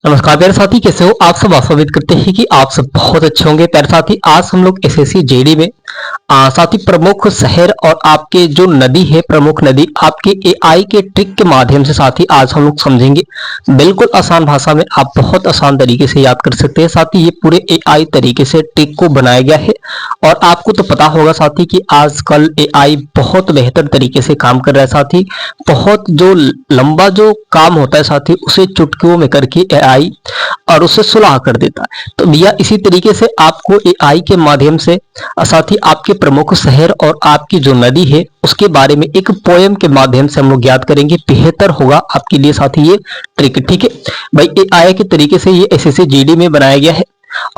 नमस्कार प्यारे साथी, कैसे हो आप सब। आशा उम्मीद करते हैं कि आप सब बहुत अच्छे होंगे। प्यारे साथी, आज हम लोग एसएससी जेडी में साथी प्रमुख शहर और आपके जो नदी है, प्रमुख नदी आपके एआई के ट्रिक के माध्यम से साथी आज हम लोग समझेंगे। बिल्कुल आसान भाषा में आप बहुत आसान तरीके से याद कर सकते हैं साथी। ये पूरे एआई तरीके से ट्रिक को बनाया गया है और आपको तो पता होगा साथी कि आजकल एआई बहुत बेहतर तरीके से काम कर रहा है साथी। बहुत जो लंबा जो काम होता है साथी, उसे चुटकियों में करके एआई और उसे सुलह कर देता है। तो भैया इसी तरीके से आपको एआई के माध्यम से साथी आपके प्रमुख शहर और आपकी जो नदी है उसके बारे में एक पोयम के माध्यम से हम लोग याद करेंगे। बेहतर होगा आपके लिए साथी ये ट्रिक। ठीक है भाई, एआई के तरीके से ये एसएससी जीडी में बनाया गया है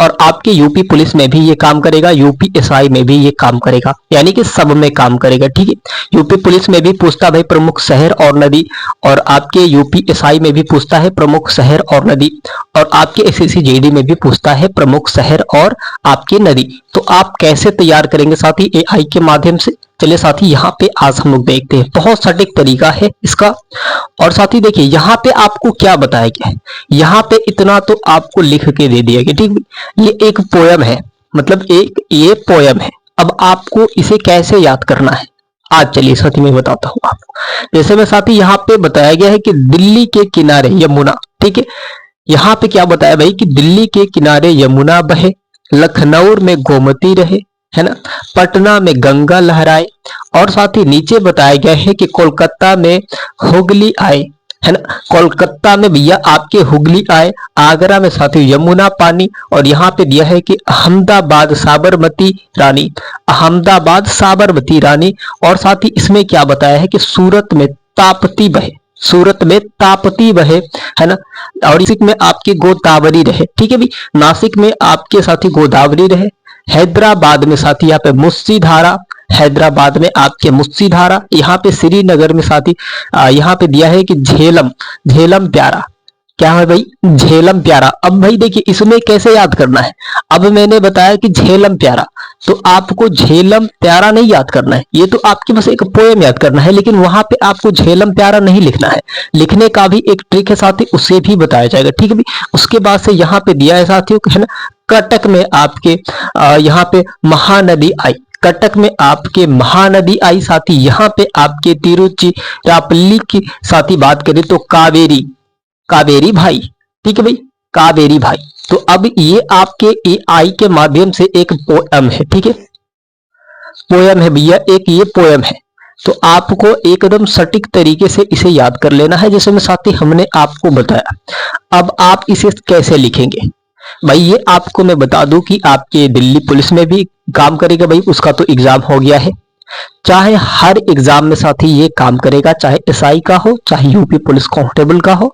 और आपके यूपी पुलिस में भी ये काम करेगा, यूपी एसआई में भी ये काम करेगा, यानी कि सब में काम करेगा। ठीक है, यूपी पुलिस में भी पूछता भाई प्रमुख शहर और नदी, और आपके यूपी एसआई में भी पूछता है प्रमुख शहर और नदी, और आपके एसएससी जीडी में भी पूछता है प्रमुख शहर और आपकी नदी। तो आप कैसे तैयार करेंगे साथी एआई के माध्यम से, चलिए साथी यहाँ पे आज हम लोग देखते हैं। बहुत सटीक तरीका है इसका। और साथी देखिए यहाँ पे आपको क्या बताया गया है, यहाँ पे इतना तो आपको लिख के दे दिया गया। ठीक, ये एक पोयम है, मतलब एक ये पोयम है। अब आपको इसे कैसे याद करना है आज चलिए साथी मैं बताता हूँ आपको। जैसे में साथी यहाँ पे बताया गया है कि दिल्ली के किनारे यमुना। ठीक है, यहाँ पे क्या बताया भाई कि दिल्ली के किनारे यमुना बहे, लखनऊ में गोमती रहे, है ना, पटना में गंगा लहराए, और साथ ही नीचे बताया गया है कि कोलकाता में हुगली आए, है ना, कोलकाता में भैया आपके हुगली आए, आगरा में साथी यमुना पानी, और यहाँ पे दिया है कि अहमदाबाद साबरमती रानी, अहमदाबाद साबरमती रानी, और साथ ही इसमें क्या बताया है कि सूरत में ताप्ती बहे, सूरत में ताप्ती बहे, है ना, और इसी में आपकी गोदावरी रहे। ठीक है भी, नासिक में आपके साथी गोदावरी रहे, हैदराबाद में साथी यहाँ पे मुस्सी धारा, हैदराबाद में आपके मुस्सी धारा, यहाँ पे श्रीनगर में साथी यहाँ पे दिया है कि झेलम, झेलम प्यारा, क्या है भाई झेलम प्यारा। अब भाई देखिए इसमें कैसे याद करना है। अब मैंने बताया कि झेलम प्यारा, तो आपको झेलम प्यारा नहीं याद करना है, ये तो आपकी बस एक पोएम याद करना है, लेकिन वहां पे आपको झेलम प्यारा नहीं लिखना है। लिखने का भी एक ट्रिक है साथी, उसे भी बताया जाएगा। ठीक है भी, उसके बाद से यहाँ पे दिया है साथियों, है ना, कटक में आपके यहाँ पे महानदी आई, कटक में आपके महानदी आई साथी। यहाँ पे आपके तिरुचिरापल्ली की साथी बात करें तो कावेरी, कावेरी भाई। ठीक है भाई, कावेरी भाई। तो अब ये आपके एआई के माध्यम से एक पोएम है। ठीक है, पोएम है भैया, एक ये पोएम है। तो आपको एकदम सटीक तरीके से इसे याद कर लेना है, जैसे में साथी हमने आपको बताया। अब आप इसे कैसे लिखेंगे भाई, ये आपको मैं बता दूं कि आपके दिल्ली पुलिस में भी काम करेगा भाई, उसका तो एग्जाम हो गया है। चाहे हर एग्जाम में साथी ये काम करेगा, चाहे एसआई का हो, चाहे यूपी पुलिस कांस्टेबल का हो,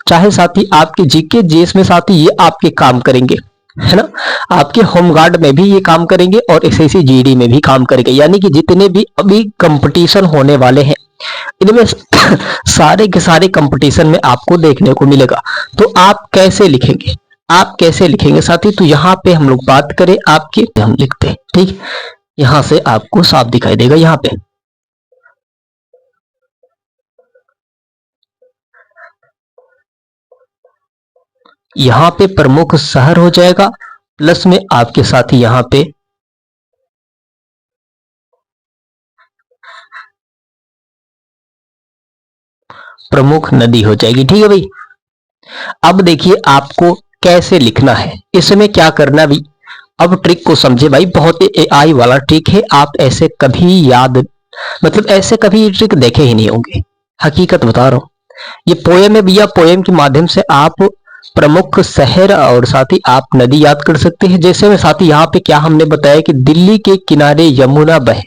चाहे साथी आपके जीके जेएस में साथी ये आपके काम करेंगे, है ना, आपके होमगार्ड में भी ये काम करेंगे और एसएससी जीडी में भी काम करेंगे। यानी कि जितने भी अभी कंपटीशन होने वाले हैं इनमें सारे के सारे कंपटीशन में आपको देखने को मिलेगा। तो आप कैसे लिखेंगे, आप कैसे लिखेंगे साथी, तो यहाँ पे हम लोग बात करें आपके, हम लिखते हैं। ठीक, यहां से आपको साफ दिखाई देगा। यहाँ पे यहाँ पे प्रमुख शहर हो जाएगा, प्लस में आपके साथ ही यहाँ पे प्रमुख नदी हो जाएगी। ठीक है भाई, अब देखिए आपको कैसे लिखना है, इसमें क्या करना भी। अब ट्रिक को समझे भाई, बहुत ही एआई वाला ट्रिक है। आप ऐसे कभी याद, मतलब ऐसे कभी ट्रिक देखे ही नहीं होंगे, हकीकत बता रहा हूं। ये पोएम है भैया, पोएम के माध्यम से आप प्रमुख शहर और साथ ही आप नदी याद कर सकते हैं। जैसे में साथी यहाँ पे क्या हमने बताया कि दिल्ली के किनारे यमुना बहे,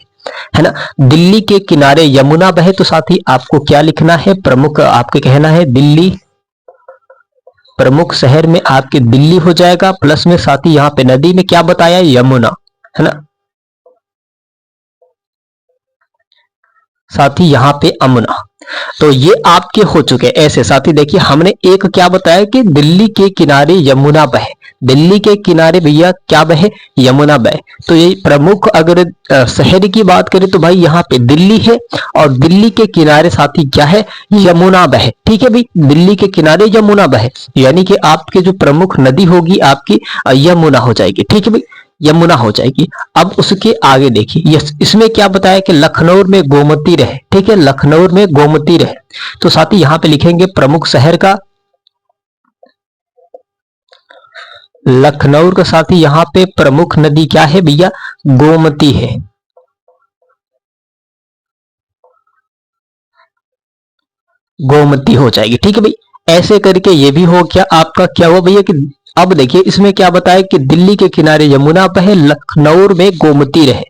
है ना, दिल्ली के किनारे यमुना बहे, तो साथी आपको क्या लिखना है, प्रमुख आपके कहना है दिल्ली, प्रमुख शहर में आपके दिल्ली हो जाएगा, प्लस में साथी यहाँ पे नदी में क्या बताया यमुना, है ना, साथी यहाँ पे अमुना। तो ये आपके हो चुके। ऐसे साथी देखिए हमने एक क्या बताया कि दिल्ली के किनारे यमुना बहे, दिल्ली के किनारे भैया क्या बहे, यमुना बहे। तो ये प्रमुख अगर शहर की बात करें तो भाई यहाँ पे दिल्ली है और दिल्ली के किनारे साथी क्या है, यमुना बहे। ठीक है भाई, दिल्ली के किनारे यमुना बहे, यानी कि आपके जो प्रमुख नदी होगी आपकी यमुना हो जाएगी। ठीक है भाई, यमुना हो जाएगी। अब उसके आगे देखिए इसमें क्या बताया कि लखनऊ में गोमती रहे। ठीक है, लखनऊ में गोमती रहे। तो साथी यहां पे लिखेंगे प्रमुख शहर का लखनऊ का। साथी यहां पे प्रमुख नदी क्या है भैया, गोमती है। गोमती हो जाएगी। ठीक है भाई, ऐसे करके ये भी हो गया आपका। क्या हुआ भैया कि अब देखिए इसमें क्या बताया कि दिल्ली के किनारे यमुना बहे, लखनऊ में गोमती रहे।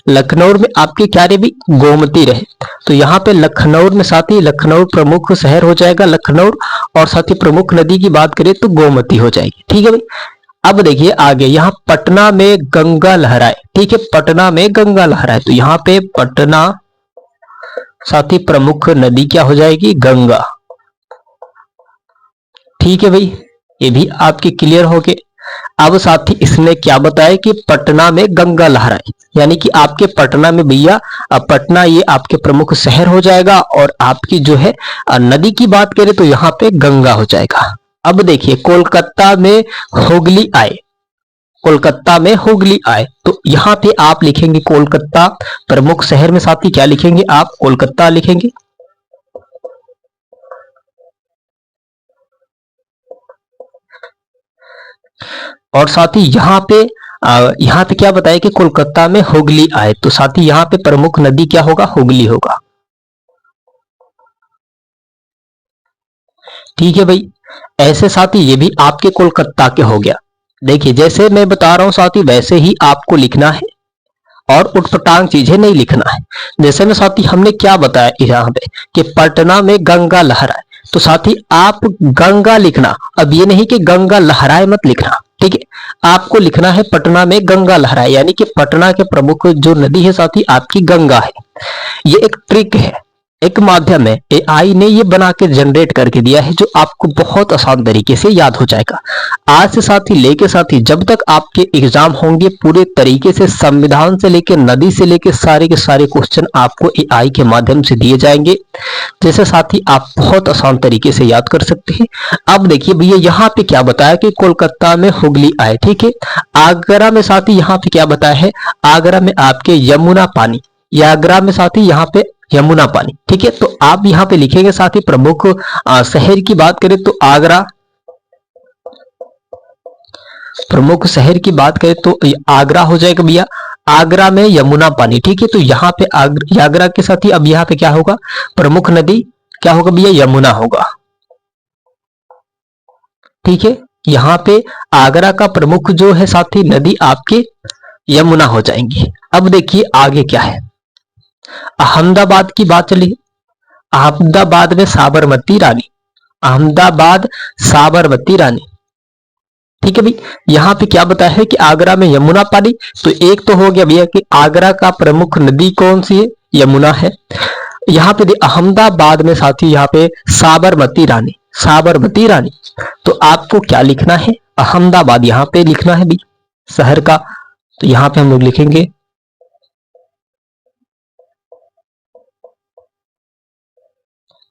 लखनऊ में आपके क्या रहे भी, गोमती रहे। तो यहाँ पे लखनऊ में साथी लखनऊ प्रमुख शहर हो जाएगा लखनऊ, और साथी प्रमुख नदी की बात करें तो गोमती हो जाएगी। ठीक है भाई, अब देखिए आगे यहाँ पटना में गंगा लहराए। ठीक है, पटना में गंगा लहराए। तो यहाँ पे पटना साथी प्रमुख नदी क्या हो जाएगी, गंगा। ठीक है भाई, ये भी आपके क्लियर हो गए। अब साथी इसने क्या बताया कि पटना में गंगा लहराए, यानी कि आपके पटना में भैया पटना ये आपके प्रमुख शहर हो जाएगा, और आपकी जो है नदी की बात करें तो यहाँ पे गंगा हो जाएगा। अब देखिए कोलकाता में हुगली आए, कोलकाता में हुगली आए। तो यहाँ पे आप लिखेंगे कोलकाता प्रमुख शहर में साथी क्या लिखेंगे आप, कोलकाता लिखेंगे। और साथी यहाँ पे क्या बताया कि कोलकाता में हुगली आए। तो साथी यहाँ पे प्रमुख नदी क्या होगा, हुगली होगा। ठीक है भाई, ऐसे साथी ये भी आपके कोलकाता के हो गया। देखिए जैसे मैं बता रहा हूं साथी वैसे ही आपको लिखना है, और उटपटांग चीजें नहीं लिखना है। जैसे में साथी हमने क्या बताया यहाँ पे कि पटना में गंगा लहराए। तो साथी आप गंगा लिखना, अब ये नहीं कि गंगा लहराए मत लिखना। ठीक है, आपको लिखना है पटना में गंगा लहराए, यानी कि पटना के प्रमुख जो नदी है साथी आपकी गंगा है। ये एक ट्रिक है, एक माध्यम है, एआई ने ये बना के जनरेट करके दिया है, जो आपको बहुत आसान तरीके से याद हो जाएगा। आज से साथी लेके साथी जब तक आपके एग्जाम होंगे पूरे तरीके से संविधान से लेके नदी से लेके सारे के सारे क्वेश्चन आपको एआई के माध्यम से दिए जाएंगे, जैसे साथी आप बहुत आसान तरीके से याद कर सकते हैं। अब देखिए भैया यहाँ पे क्या बताया कि कोलकाता में हुगली आए। ठीक है, आगरा में साथी यहाँ पे क्या बताया है, आगरा में आपके यमुना पानी, आगरा में साथी यहाँ पे यमुना पानी। ठीक है, तो आप यहाँ पे लिखेंगे साथी प्रमुख शहर की बात करें तो आगरा, प्रमुख शहर की बात करें तो आगरा हो जाएगा भैया। आगरा में यमुना पानी। ठीक है, तो यहाँ पे आगरा के साथ ही अब यहाँ पे क्या होगा, प्रमुख नदी क्या होगा भैया, यमुना होगा। ठीक है, यहाँ पे आगरा का प्रमुख जो है साथी नदी आपके यमुना हो जाएंगी। अब देखिए आगे क्या है, अहमदाबाद की बात चली। अहमदाबाद में साबरमती रानी, अहमदाबाद साबरमती रानी। ठीक है भाई, यहाँ पे क्या बताया है कि आगरा में यमुना पानी। तो एक तो हो गया भैया कि आगरा का प्रमुख नदी कौन सी है, यमुना है। यहाँ पे अहमदाबाद में साथी यहाँ पे साबरमती रानी, साबरमती रानी। तो आपको क्या लिखना है, अहमदाबाद यहाँ पे लिखना है भी शहर का। तो यहाँ पे हम लोग लिखेंगे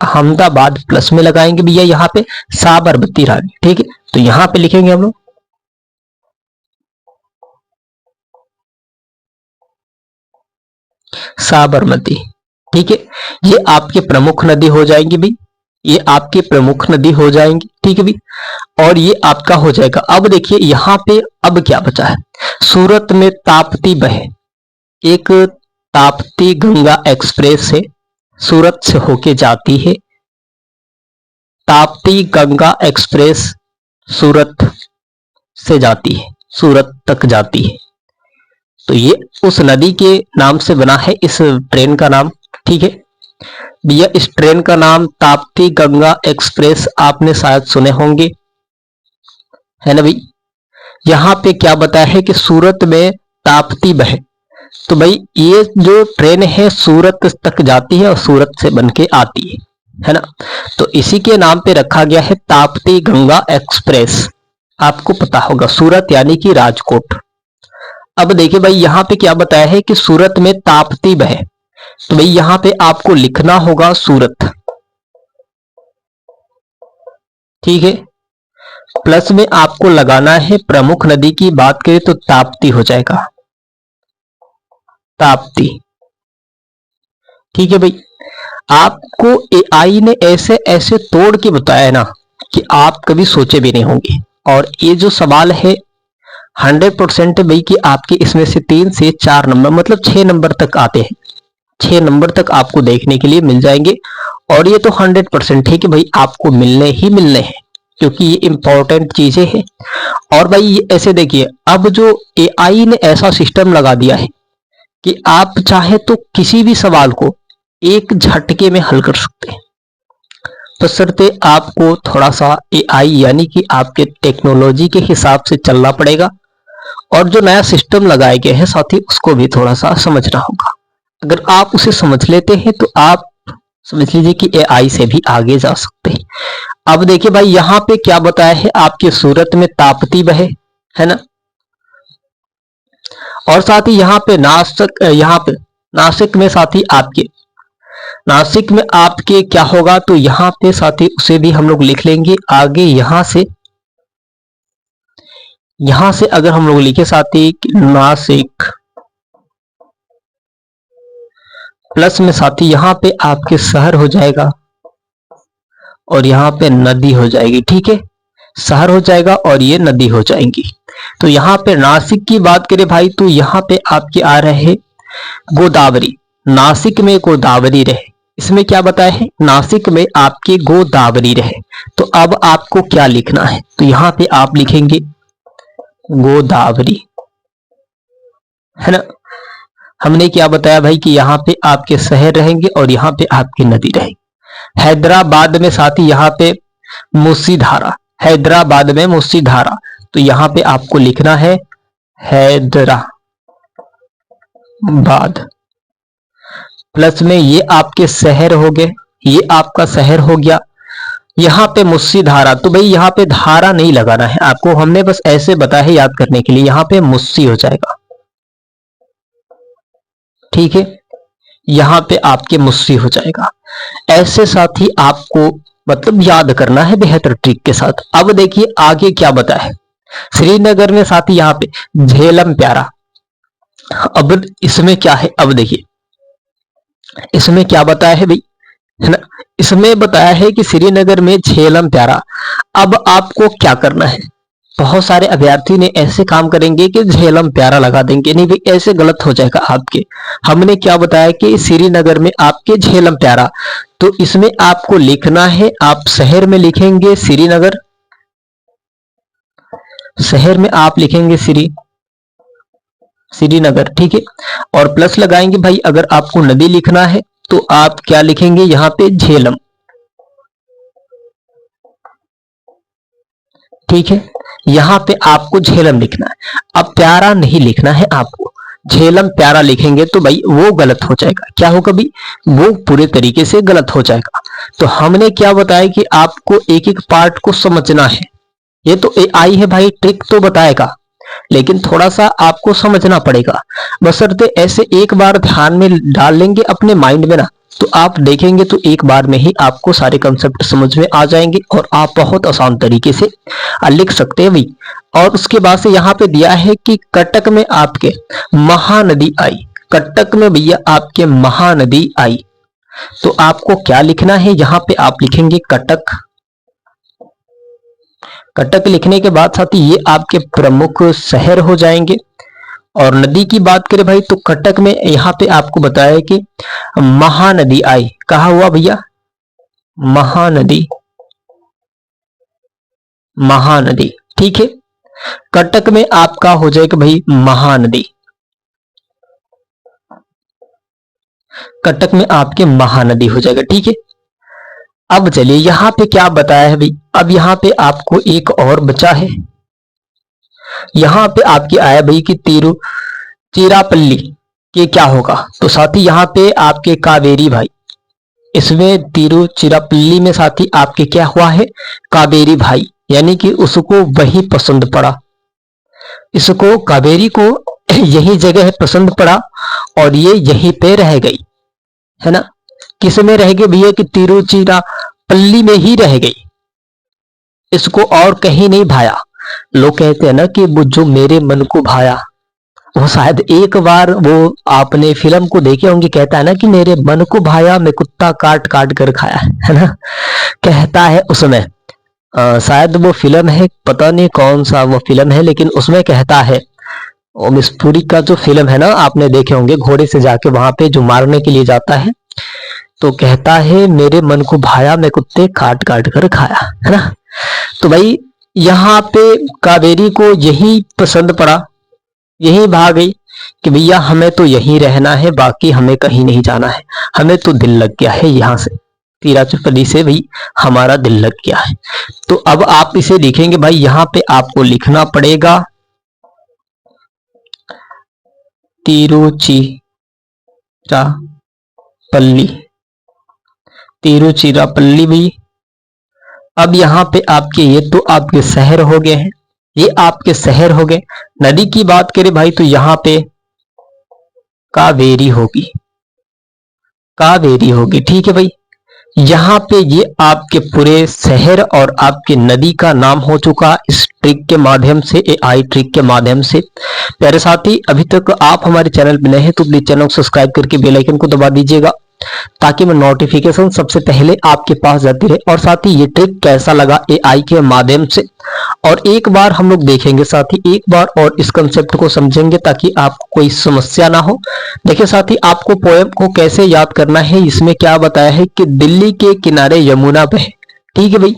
अहमदाबाद, प्लस में लगाएंगे भैया यहाँ पे साबरमती रानी। ठीक है, तो यहाँ पे लिखेंगे हम लोग साबरमती। ठीक है, ये आपके प्रमुख नदी हो जाएंगी भी, ये आपकी प्रमुख नदी हो जाएंगी। ठीक है भी, और ये आपका हो जाएगा। अब देखिए यहाँ पे अब क्या बचा है, सूरत में ताप्ती बहे, एक ताप्ती गंगा एक्सप्रेस है, सूरत से होके जाती है। ताप्ती गंगा एक्सप्रेस सूरत से जाती है, सूरत तक जाती है। तो ये उस नदी के नाम से बना है इस ट्रेन का नाम। ठीक है भैया, इस ट्रेन का नाम ताप्ती गंगा एक्सप्रेस, आपने शायद सुने होंगे, है ना भाई। यहाँ पे क्या बताया है कि सूरत में ताप्ती बहे, तो भाई ये जो ट्रेन है सूरत तक जाती है और सूरत से बन के आती है ना। तो इसी के नाम पे रखा गया है ताप्ती गंगा एक्सप्रेस। आपको पता होगा सूरत यानी कि राजकोट। अब देखिए भाई यहाँ पे क्या बताया है कि सूरत में ताप्ती बहे, तो भाई यहाँ पे आपको लिखना होगा सूरत, ठीक है। प्लस में आपको लगाना है प्रमुख नदी की बात करें तो ताप्ती हो जाएगा, ताप्ती, ठीक है भाई। आपको एआई ने ऐसे ऐसे तोड़ के बताया ना कि आप कभी सोचे भी नहीं होंगे। और ये जो सवाल है 100% भाई कि आपके इसमें से 3 से 4 नंबर मतलब 6 नंबर तक आते हैं, 6 नंबर तक आपको देखने के लिए मिल जाएंगे। और ये तो 100% है कि भाई आपको मिलने ही मिलने हैं, क्योंकि ये इंपॉर्टेंट चीजें हैं। और भाई ऐसे देखिए, अब जो एआई ने ऐसा सिस्टम लगा दिया है कि आप चाहे तो किसी भी सवाल को एक झटके में हल कर सकते हैं, बशर्ते आपको थोड़ा सा एआई यानी कि आपके टेक्नोलॉजी के हिसाब से चलना पड़ेगा। और जो नया सिस्टम लगाया गया है साथ ही उसको भी थोड़ा सा समझना होगा। अगर आप उसे समझ लेते हैं तो आप समझ लीजिए कि एआई से भी आगे जा सकते हैं। अब देखिए भाई यहाँ पे क्या बताया है, आपके सूरत में ताप्ती बहे, है ना। और साथ ही यहाँ पे नासिक में साथ ही आपके नासिक में आपके क्या होगा, तो यहाँ पे साथ ही उसे भी हम लोग लिख लेंगे आगे। यहां से अगर हम लोग लिखे साथ ही नासिक, प्लस में साथ ही यहाँ पे आपके शहर हो जाएगा और यहाँ पे नदी हो जाएगी, ठीक है। शहर हो जाएगा और ये नदी हो जाएंगी। तो यहाँ पे नासिक की बात करें भाई तो यहाँ पे आपके आ रहे हैं गोदावरी, नासिक में गोदावरी रहे। इसमें क्या बताया है, नासिक में आपके गोदावरी रहे। तो अब आपको क्या लिखना है, तो यहाँ पे आप लिखेंगे गोदावरी, है ना। हमने क्या बताया भाई कि यहाँ पे आपके शहर रहेंगे और यहाँ पे आपकी नदी रहेगी। हैदराबाद में साथ ही यहाँ पे मुसीधारा, हैदराबाद में मुसीधारा, तो यहाँ पे आपको लिखना है हैदराबाद। प्लस में ये आपके शहर हो गए, ये आपका शहर हो गया। यहाँ पे मुसीधारा, तो भाई यहाँ पे धारा नहीं लगाना है आपको, हमने बस ऐसे बताया है याद करने के लिए। यहाँ पे मुस्सी हो जाएगा, ठीक है। यहाँ पे आपके मुस्सी हो जाएगा। ऐसे साथ ही आपको मतलब याद करना है बेहतर ट्रिक के साथ। अब देखिए आगे क्या बताया है, श्रीनगर में साथ ही यहाँ पे झेलम प्यारा। अब इसमें क्या है, अब देखिए इसमें क्या बताया है भाई, है ना। इसमें बताया है कि श्रीनगर में झेलम प्यारा। अब आपको क्या करना है, बहुत सारे अभ्यर्थी ने ऐसे काम करेंगे कि झेलम प्यारा लगा देंगे, नहीं भाई ऐसे गलत हो जाएगा आपके। हमने क्या बताया कि श्रीनगर में आपके झेलम प्यारा, तो इसमें आपको लिखना है, आप शहर में लिखेंगे श्रीनगर, शहर में आप लिखेंगे श्रीनगर, ठीक है। और प्लस लगाएंगे भाई, अगर आपको नदी लिखना है तो आप क्या लिखेंगे यहाँ पे झेलम, ठीक है। यहाँ पे आपको झेलम लिखना है। अब प्यारा नहीं लिखना है आपको, झेलम प्यारा लिखेंगे तो भाई वो गलत हो जाएगा। क्या होगा भाई, वो पूरे तरीके से गलत हो जाएगा। तो हमने क्या बताया कि आपको एक एक पार्ट को समझना है। ये तो एआई है भाई, ट्रिक तो बताएगा लेकिन थोड़ा सा आपको समझना पड़ेगा। बशर्ते ऐसे एक बार ध्यान में डाल लेंगे अपने माइंड में ना, तो आप देखेंगे तो एक बार में ही आपको सारे कंसेप्ट समझ में आ जाएंगे और आप बहुत आसान तरीके से लिख सकते हैं भाई। और उसके बाद से यहाँ पे दिया है कि कटक में आपके महानदी आई, कटक में भैया आपके महानदी आई, तो आपको क्या लिखना है, यहाँ पे आप लिखेंगे कटक। कटक लिखने के बाद साथ ही ये आपके प्रमुख शहर हो जाएंगे। और नदी की बात करें भाई तो कटक में यहाँ पे आपको बताया कि महानदी आई, कहा हुआ भैया महानदी, महानदी, ठीक है। कटक में आपका हो जाएगा भाई महानदी, कटक में आपके महानदी हो जाएगा, ठीक है। अब चलिए यहाँ पे क्या बताया है भाई, अब यहाँ पे आपको एक और बचा है। यहाँ पे आपके आया भाई कि तिरुचिरापल्ली, कि क्या होगा। तो साथी यहाँ पे आपके कावेरी भाई, इसमें तिरुचिरापल्ली में साथी आपके क्या हुआ है, कावेरी भाई, यानी कि उसको वही पसंद पड़ा, इसको कावेरी को यही जगह पसंद पड़ा और ये यहीं पे रह गई, है ना। किस में रह गई भैया, कि तिरुचिरापल्ली में ही रह गई, इसको और कहीं नहीं भाया। लोग कहते हैं ना कि वो जो मेरे मन को भाया, वो शायद एक बार वो आपने फिल्म को देखे होंगे, कहता है ना कि मेरे मन को भाया, मैं कुत्ता काट काट कर खाया, है ना, कहता है उसमें। शायद वो फिल्म है, पता नहीं कौन सा वो फिल्म है, लेकिन उसमें कहता है, और मिस पुरी का जो फिल्म है ना, आपने देखे होंगे, घोड़े से जाके वहां पे जो मारने के लिए जाता है, तो कहता है मेरे मन को भाया, मैं कुत्ते काट काट कर खाया, है ना। तो भाई यहाँ पे कावेरी को यही पसंद पड़ा, यही भाग गई कि भैया हमें तो यहीं रहना है, बाकी हमें कहीं नहीं जाना है, हमें तो दिल लग गया है यहाँ से, तिरुचिरापल्ली से भाई हमारा दिल लग गया है। तो अब आप इसे लिखेंगे भाई, यहाँ पे आपको लिखना पड़ेगा तिरुचिरापल्ली, तिरुचिरापल्ली भी। अब यहाँ पे आपके ये तो आपके शहर हो गए हैं, ये आपके शहर हो गए। नदी की बात करें भाई तो यहाँ पे कावेरी होगी, कावेरी होगी, ठीक है भाई। यहाँ पे ये आपके पूरे शहर और आपके नदी का नाम हो चुका इस ट्रिक के माध्यम से, एआई ट्रिक के माध्यम से। प्यारे साथी, अभी तक आप हमारे चैनल पर नए हैं तो प्लीज चैनल को सब्सक्राइब करके बेल आइकन को दबा दीजिएगा, ताकि मैं नोटिफिकेशन सबसे पहले आपके पास जाती रहे। और साथ ही ये ट्रिक कैसा लगा एआई के माध्यम से, और एक बार हम लोग देखेंगे साथी, एक बार और इस कंसेप्ट को समझेंगे ताकि आपको कोई समस्या ना हो। देखिए साथी, आपको पोएम को कैसे याद करना है, इसमें क्या बताया है कि दिल्ली के किनारे यमुना बहे, ठीक है भाई।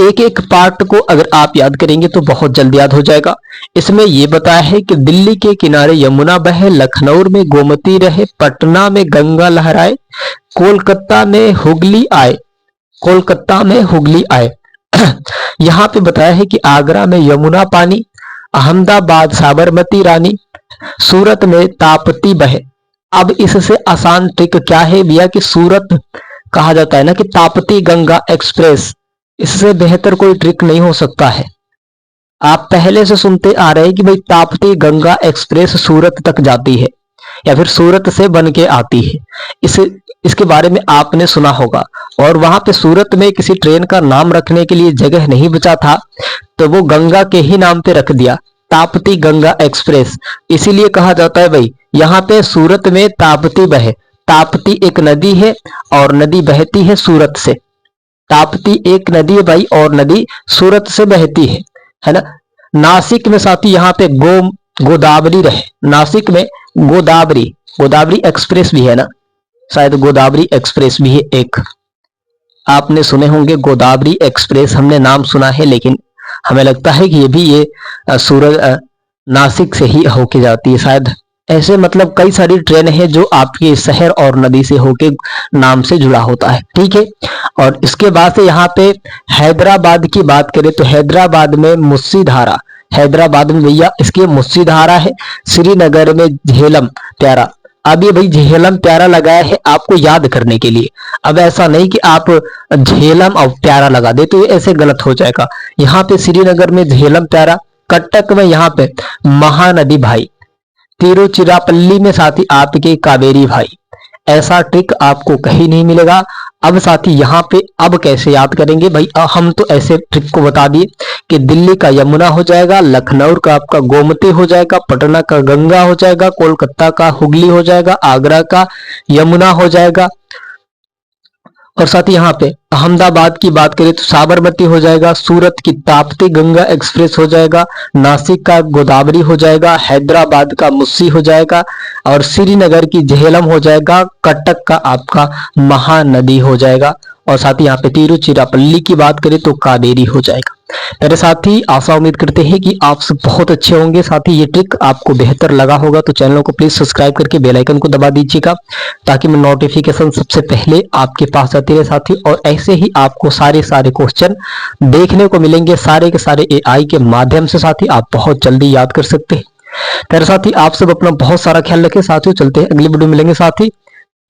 एक एक पार्ट को अगर आप याद करेंगे तो बहुत जल्दी याद हो जाएगा। इसमें यह बताया है कि दिल्ली के किनारे यमुना बहे, लखनऊ में गोमती रहे, पटना में गंगा लहराए, कोलकाता में हुगली आए, कोलकाता में हुगली आए। यहाँ पे बताया है कि आगरा में यमुना पानी, अहमदाबाद साबरमती रानी, सूरत में ताप्ती बहे। अब इससे आसान ट्रिक क्या है भैया, कि सूरत कहा जाता है ना कि ताप्ती गंगा एक्सप्रेस, इससे बेहतर कोई ट्रिक नहीं हो सकता है। आप पहले से सुनते आ रहे हैं कि भाई ताप्ती गंगा एक्सप्रेस सूरत तक जाती है या फिर सूरत से बन के आती है, इसके बारे में आपने सुना होगा। और वहां पे सूरत में किसी ट्रेन का नाम रखने के लिए जगह नहीं बचा था, तो वो गंगा के ही नाम पे रख दिया, ताप्ती गंगा एक्सप्रेस। इसीलिए कहा जाता है भाई यहाँ पे सूरत में ताप्ती बहे। ताप्ती एक नदी है और नदी बहती है सूरत से, ताप्ती एक नदी है भाई और नदी सूरत से बहती है ना। नासिक में साथी यहाँ पे गोदावरी रहे, नासिक में गोदावरी, गोदावरी एक्सप्रेस भी है ना, शायद गोदावरी एक्सप्रेस भी है एक, आपने सुने होंगे गोदावरी एक्सप्रेस, हमने नाम सुना है, लेकिन हमें लगता है कि ये भी ये सूरत नासिक से ही होके जाती है शायद। ऐसे मतलब कई सारी ट्रेन है जो आपके शहर और नदी से होके नाम से जुड़ा होता है, ठीक है। और इसके बाद से यहाँ पे हैदराबाद की बात करें तो हैदराबाद में मुस्सीधारा, हैदराबाद में भैया इसकी मुस्सीधारा है। श्रीनगर में झेलम प्यारा, अब ये भाई झेलम प्यारा लगाया है आपको याद करने के लिए। अब ऐसा नहीं कि आप झेलम और प्यारा लगा दे, तो ये ऐसे गलत हो जाएगा। यहाँ पे श्रीनगर में झेलम प्यारा, कटक में यहाँ पे महानदी भाई, तिरुचिरापल्ली में साथी आपके कावेरी भाई। ऐसा ट्रिक आपको कहीं नहीं मिलेगा। अब साथी यहाँ पे अब कैसे याद करेंगे भाई, हम तो ऐसे ट्रिक को बता दिए कि दिल्ली का यमुना हो जाएगा, लखनऊ का आपका गोमती हो जाएगा, पटना का गंगा हो जाएगा, कोलकाता का हुगली हो जाएगा, आगरा का यमुना हो जाएगा, और साथ ही यहाँ पे अहमदाबाद की बात करें तो साबरमती हो जाएगा, सूरत की ताप्ती गंगा एक्सप्रेस हो जाएगा, नासिक का गोदावरी हो जाएगा, हैदराबाद का मुस्सी हो जाएगा, और श्रीनगर की झेलम हो जाएगा, कटक का आपका महानदी हो जाएगा, और साथ ही यहाँ पे तिरुचिरापल्ली की बात करें तो कावेरी हो जाएगा। मेरे साथी आशा उम्मीद करते हैं कि आप सब बहुत अच्छे होंगे। साथ ही ये ट्रिक आपको बेहतर लगा होगा तो चैनल को प्लीज सब्सक्राइब करके बेल आइकन को दबा दीजिएगा, ताकि मैं नोटिफिकेशन सबसे पहले आपके पास आती रहे साथी। और ऐसे ही आपको सारे क्वेश्चन देखने को मिलेंगे, सारे के सारे एआई के माध्यम से साथी आप बहुत जल्दी याद कर सकते हैं। मेरे साथी आप सब अपना बहुत सारा ख्याल रखें साथियों। चलते हैं अगली वीडियो मिलेंगे साथी।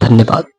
धन्यवाद।